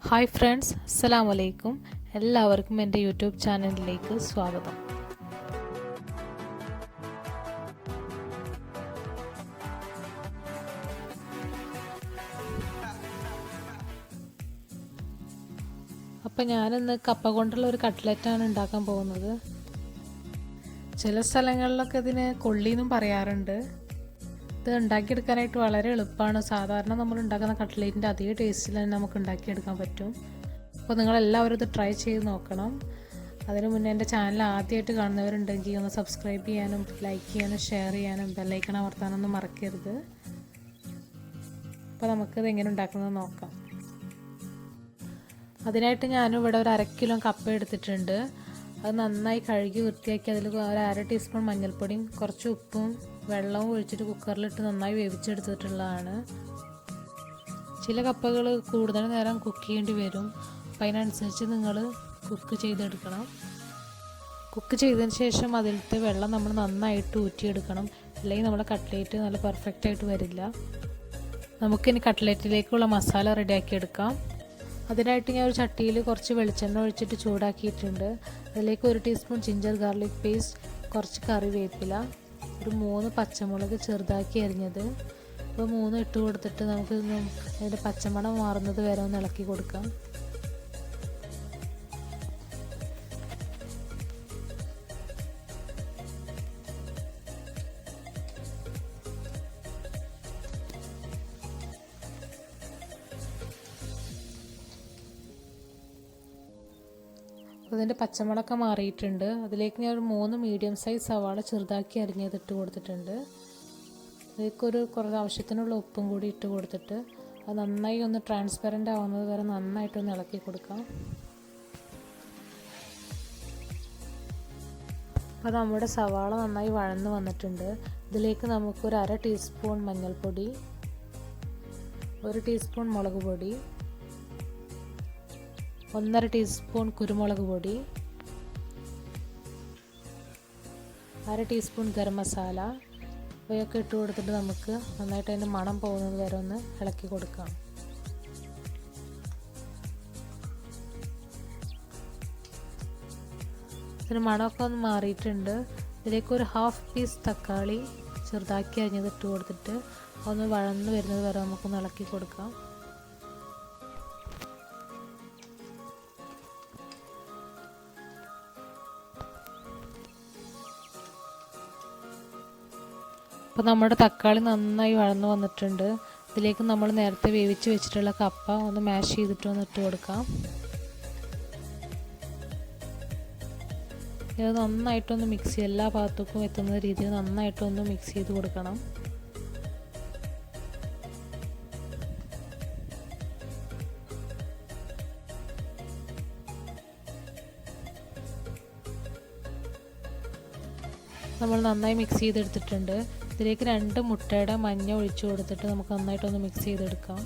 Hi friends, അസ്സലാമു അലൈക്കും. എല്ലാവർക്കും എൻ്റെ യൂട്യൂബ് ചാനലിലേക്ക് സ്വാഗതം. അപ്പോൾ ഞാനിന്ന് കപ്പ കൊണ്ടുള്ള ഒരു കട്ട്ലറ്റാണ് ഉണ്ടാക്കാൻ പോകുന്നത്. ചില സ്ഥലങ്ങളിലൊക്കെ ഇതിന് കൊള്ളിയെന്നും പറയാറുണ്ട്. ഇത് ഉണ്ടാക്കിയെടുക്കാനായിട്ട് വളരെ എളുപ്പമാണ്. സാധാരണ നമ്മൾ ഉണ്ടാക്കുന്ന കട്ട്ലേറ്റിൻ്റെ അതേ ടേസ്റ്റിൽ തന്നെ നമുക്ക് ഉണ്ടാക്കിയെടുക്കാൻ പറ്റും. അപ്പോൾ നിങ്ങളെല്ലാവരും ഇത് ട്രൈ ചെയ്ത് നോക്കണം. അതിന് മുന്നേ എൻ്റെ ചാനൽ ആദ്യമായിട്ട് കാണുന്നവരുണ്ടെങ്കിൽ ഒന്ന് സബ്സ്ക്രൈബ് ചെയ്യാനും ലൈക്ക് ചെയ്യാനും ഷെയർ ചെയ്യാനും ബെല്ലൈക്കൺ അമർത്താനൊന്നും മറക്കരുത്. അപ്പോൾ നമുക്കിത് എങ്ങനെ ഉണ്ടാക്കുന്നത് നോക്കാം. അതിനായിട്ട് ഞാനിവിടെ ഒരു 1/2 കിലോ കപ്പ എടുത്തിട്ടുണ്ട്. അത് നന്നായി കഴുകി വൃത്തിയാക്കി അതിൽ ഒരു 1/2 ടീസ്പൂൺ മഞ്ഞൾപ്പൊടിയും കുറച്ച് ഉപ്പും വെള്ളവും ഒഴിച്ചിട്ട് കുക്കറിലിട്ട് നന്നായി വേവിച്ചെടുത്തിട്ടുള്ളതാണ്. ചില കപ്പകൾ കൂടുതൽ നേരം കുക്ക് ചെയ്യേണ്ടി വരും. അപ്പം അതിനനുസരിച്ച് നിങ്ങൾ കുക്ക് ചെയ്തെടുക്കണം. കുക്ക് ചെയ്തതിന് ശേഷം അതിലത്തെ വെള്ളം നമ്മൾ നന്നായിട്ട് ഊറ്റിയെടുക്കണം. അല്ലെങ്കിൽ നമ്മുടെ കട്ട്ലേറ്റ് നല്ല പെർഫെക്റ്റ് ആയിട്ട് വരില്ല. നമുക്കിനി കട്ട്ലേറ്റിലേക്കുള്ള മസാല റെഡിയാക്കി എടുക്കാം. അതിനായിട്ട് ഞാൻ ഒരു ചട്ടിയിൽ കുറച്ച് വെളിച്ചെണ്ണ ഒഴിച്ചിട്ട് ചൂടാക്കിയിട്ടുണ്ട്. അതിലേക്ക് 1 ടീസ്പൂൺ ജിഞ്ചർ ഗാർലിക് പേസ്റ്റ്, കുറച്ച് കറിവേപ്പില, ഒരു 3 പച്ചമുളക് ചെറുതാക്കി അരിഞ്ഞത്, അപ്പോൾ 3 ഇട്ട് കൊടുത്തിട്ട് നമുക്ക് അതിൻ്റെ പച്ചമണം മാറുന്നത് വരെ ഒന്ന് ഇളക്കി കൊടുക്കാം. അതിൻ്റെ പച്ചമുളകൊക്കെ മാറിയിട്ടുണ്ട്. അതിലേക്ക് ഞാൻ ഒരു 3 മീഡിയം സൈസ് സവാള ചെറുതാക്കി അരിഞ്ഞത് ഇട്ട് കൊടുത്തിട്ടുണ്ട്. അതിലേക്കൊരു കുറച്ച് ആവശ്യത്തിനുള്ള ഉപ്പും കൂടി ഇട്ട് കൊടുത്തിട്ട് അത് നന്നായി ഒന്ന് ട്രാൻസ്പെറൻ്റ് ആവുന്നത് വരെ നന്നായിട്ടൊന്ന് ഇളക്കി കൊടുക്കാം. അപ്പോൾ നമ്മുടെ സവാള നന്നായി വഴന്ന് വന്നിട്ടുണ്ട്. ഇതിലേക്ക് നമുക്കൊരു 1/2 ടീസ്പൂൺ മഞ്ഞൾപ്പൊടി, 1 ടീസ്പൂൺ മുളക് പൊടി, 1/2 ടീസ്പൂൺ കുരുമുളക് പൊടി, 1/2 ടീസ്പൂൺ ഗരം മസാല ഇവയൊക്കെ ഇട്ട് കൊടുത്തിട്ട് നമുക്ക് നന്നായിട്ട് അതിൻ്റെ മണം പോകുന്നത് വരെ ഒന്ന് ഇളക്കി കൊടുക്കാം. ഇതിന് മണമൊക്കെ ഒന്ന് മാറിയിട്ടുണ്ട്. ഇതിലേക്ക് ഒരു 1/2 പീസ് തക്കാളി ചെറുതാക്കി അരിഞ്ഞത് ഇട്ട് കൊടുത്തിട്ട് ഒന്ന് വഴന്ന് വരുന്നത് വരെ നമുക്കൊന്ന് ഇളക്കി കൊടുക്കാം. അപ്പോൾ നമ്മുടെ തക്കാളി നന്നായി വഴന്ന് വന്നിട്ടുണ്ട്. ഇതിലേക്ക് നമ്മൾ നേരത്തെ വേവിച്ച് വെച്ചിട്ടുള്ള കപ്പ ഒന്ന് മാഷ് ചെയ്തിട്ട് ഒന്ന് ഇട്ട് കൊടുക്കാം. ഇത് നന്നായിട്ടൊന്ന് മിക്സ് ചെയ്ത് എല്ലാ ഭാഗത്തേക്കും എത്തുന്ന രീതിയിൽ നന്നായിട്ടൊന്ന് മിക്സ് ചെയ്ത് കൊടുക്കണം. നമ്മൾ നന്നായി മിക്സ് ചെയ്തെടുത്തിട്ടുണ്ട്. ഇതിലേക്ക് 2 മുട്ടയുടെ മഞ്ഞ ഒഴിച്ചു കൊടുത്തിട്ട് നമുക്ക് നന്നായിട്ടൊന്ന് മിക്സ് ചെയ്തെടുക്കാം.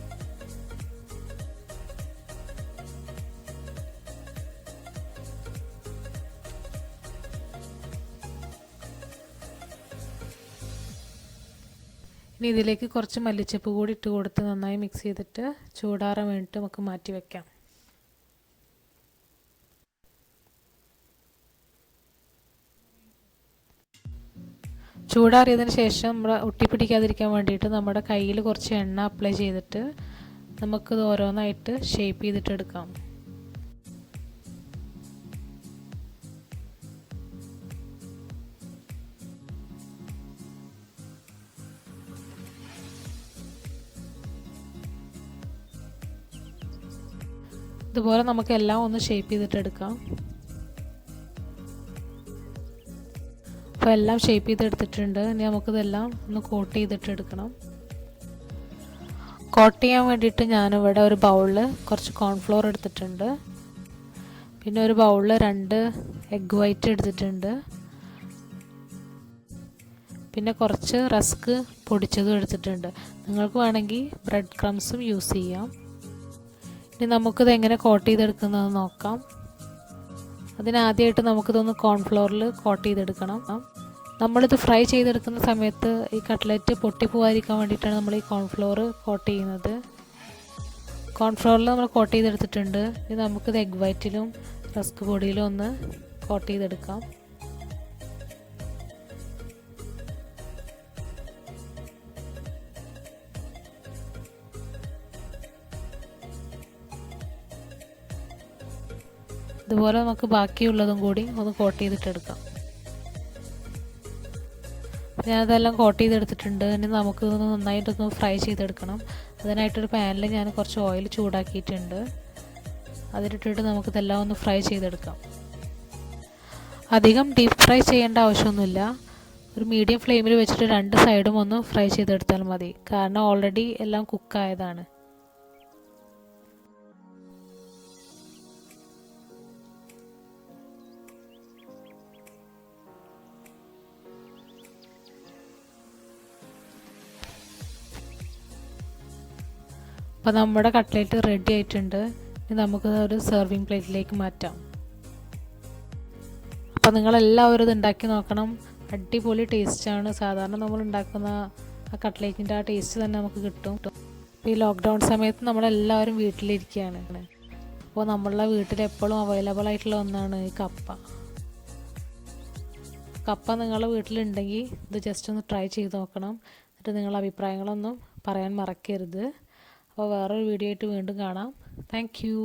ഇനി ഇതിലേക്ക് കുറച്ച് മല്ലിച്ചപ്പ് കൂടി ഇട്ട് കൊടുത്ത് നന്നായി മിക്സ് ചെയ്തിട്ട് ചൂടാറാൻ വേണ്ടിയിട്ട് നമുക്ക് മാറ്റി വയ്ക്കാം. ചൂടാറിയതിന് ശേഷം നമ്മൾ ഒട്ടിപ്പിടിക്കാതിരിക്കാൻ വേണ്ടിയിട്ട് നമ്മുടെ കയ്യിൽ കുറച്ച് എണ്ണ അപ്ലൈ ചെയ്തിട്ട് നമുക്കിത് ഓരോന്നായിട്ട് ഷേപ്പ് ചെയ്തിട്ടെടുക്കാം. ഇതുപോലെ നമുക്കെല്ലാം ഒന്ന് ഷേപ്പ് ചെയ്തിട്ടെടുക്കാം. അപ്പോൾ എല്ലാം ഷേപ്പ് ചെയ്തെടുത്തിട്ടുണ്ട്. ഇനി നമുക്കിതെല്ലാം ഒന്ന് കോട്ട് ചെയ്തിട്ടെടുക്കണം. കോട്ട് ചെയ്യാൻ വേണ്ടിയിട്ട് ഞാനിവിടെ ഒരു ബൗളിൽ കുറച്ച് കോൺഫ്ലോർ എടുത്തിട്ടുണ്ട്. പിന്നെ ഒരു ബൗളിൽ 2 എഗ് വൈറ്റ് എടുത്തിട്ടുണ്ട്. പിന്നെ കുറച്ച് റസ്ക് പൊടിച്ചതും എടുത്തിട്ടുണ്ട്. നിങ്ങൾക്ക് വേണമെങ്കിൽ ബ്രെഡ് ക്രംസും യൂസ് ചെയ്യാം. ഇനി നമുക്കിത് എങ്ങനെ കോട്ട് ചെയ്തെടുക്കുന്നത് നോക്കാം. അതിനാദ്യമായിട്ട് നമുക്കിതൊന്ന് കോൺഫ്ലോറിൽ കോട്ട് ചെയ്തെടുക്കണം. നമ്മളിത് ഫ്രൈ ചെയ്തെടുക്കുന്ന സമയത്ത് ഈ കട്ട്ലറ്റ് പൊട്ടിപ്പോവാതിരിക്കാൻ വേണ്ടിയിട്ടാണ് നമ്മൾ ഈ കോൺഫ്ലോർ കോട്ട് ചെയ്യുന്നത്. കോൺഫ്ലവറിൽ നമ്മൾ കോട്ട് ചെയ്തെടുത്തിട്ടുണ്ട്. ഇത് നമുക്കിത് എഗ് വൈറ്റിലും റസ്ക് പൊടിയിലും ഒന്ന് കോട്ട് ചെയ്തെടുക്കാം. ഇതുപോലെ നമുക്ക് ബാക്കിയുള്ളതും കൂടി ഒന്ന് കോട്ട് ചെയ്തിട്ടെടുക്കാം. ഞാനതെല്ലാം കോട്ട് ചെയ്തെടുത്തിട്ടുണ്ട്. ഇനി നമുക്കിതൊന്ന് നന്നായിട്ടൊന്ന് ഫ്രൈ ചെയ്തെടുക്കണം. അതിനായിട്ടൊരു പാനിൽ ഞാൻ കുറച്ച് ഓയിൽ ചൂടാക്കിയിട്ടുണ്ട്. അതിലിട്ടിട്ട് നമുക്കിതെല്ലാം ഒന്ന് ഫ്രൈ ചെയ്തെടുക്കാം. അധികം ഡീപ്പ് ഫ്രൈ ചെയ്യേണ്ട ആവശ്യമൊന്നുമില്ല. ഒരു മീഡിയം ഫ്ലെയിമിൽ വെച്ചിട്ട് രണ്ട് സൈഡും ഒന്ന് ഫ്രൈ ചെയ്തെടുത്താൽ മതി. കാരണം ഓൾറെഡി എല്ലാം കുക്കായതാണ്. അപ്പോൾ നമ്മുടെ കട്ട്ലേറ്റ് റെഡി ആയിട്ടുണ്ട്. ഇനി നമുക്ക് ഒരു സെർവിങ് പ്ലേറ്റിലേക്ക് മാറ്റാം. അപ്പോൾ നിങ്ങളെല്ലാവരും ഇത് ഉണ്ടാക്കി നോക്കണം. അടിപൊളി ടേസ്റ്റാണ്. സാധാരണ നമ്മൾ ഉണ്ടാക്കുന്ന ആ കട്ട്ലേറ്റിൻ്റെ ആ ടേസ്റ്റ് തന്നെ നമുക്ക് കിട്ടും. ഇപ്പോൾ ഈ ലോക്ക്ഡൗൺ സമയത്ത് നമ്മളെല്ലാവരും വീട്ടിലിരിക്കുകയാണ്. അപ്പോൾ നമ്മളുടെ വീട്ടിൽ എപ്പോഴും അവൈലബിൾ ആയിട്ടുള്ള ഒന്നാണ് ഈ കപ്പ. കപ്പ നിങ്ങളുടെ വീട്ടിലുണ്ടെങ്കിൽ ഇത് ജസ്റ്റ് ഒന്ന് ട്രൈ ചെയ്ത് നോക്കണം. എന്നിട്ട് നിങ്ങളുടെ അഭിപ്രായങ്ങളൊന്നും പറയാൻ മറക്കരുത്. അപ്പോൾ വേറൊരു വീഡിയോ ആയിട്ട് വീണ്ടും കാണാം. Thank you.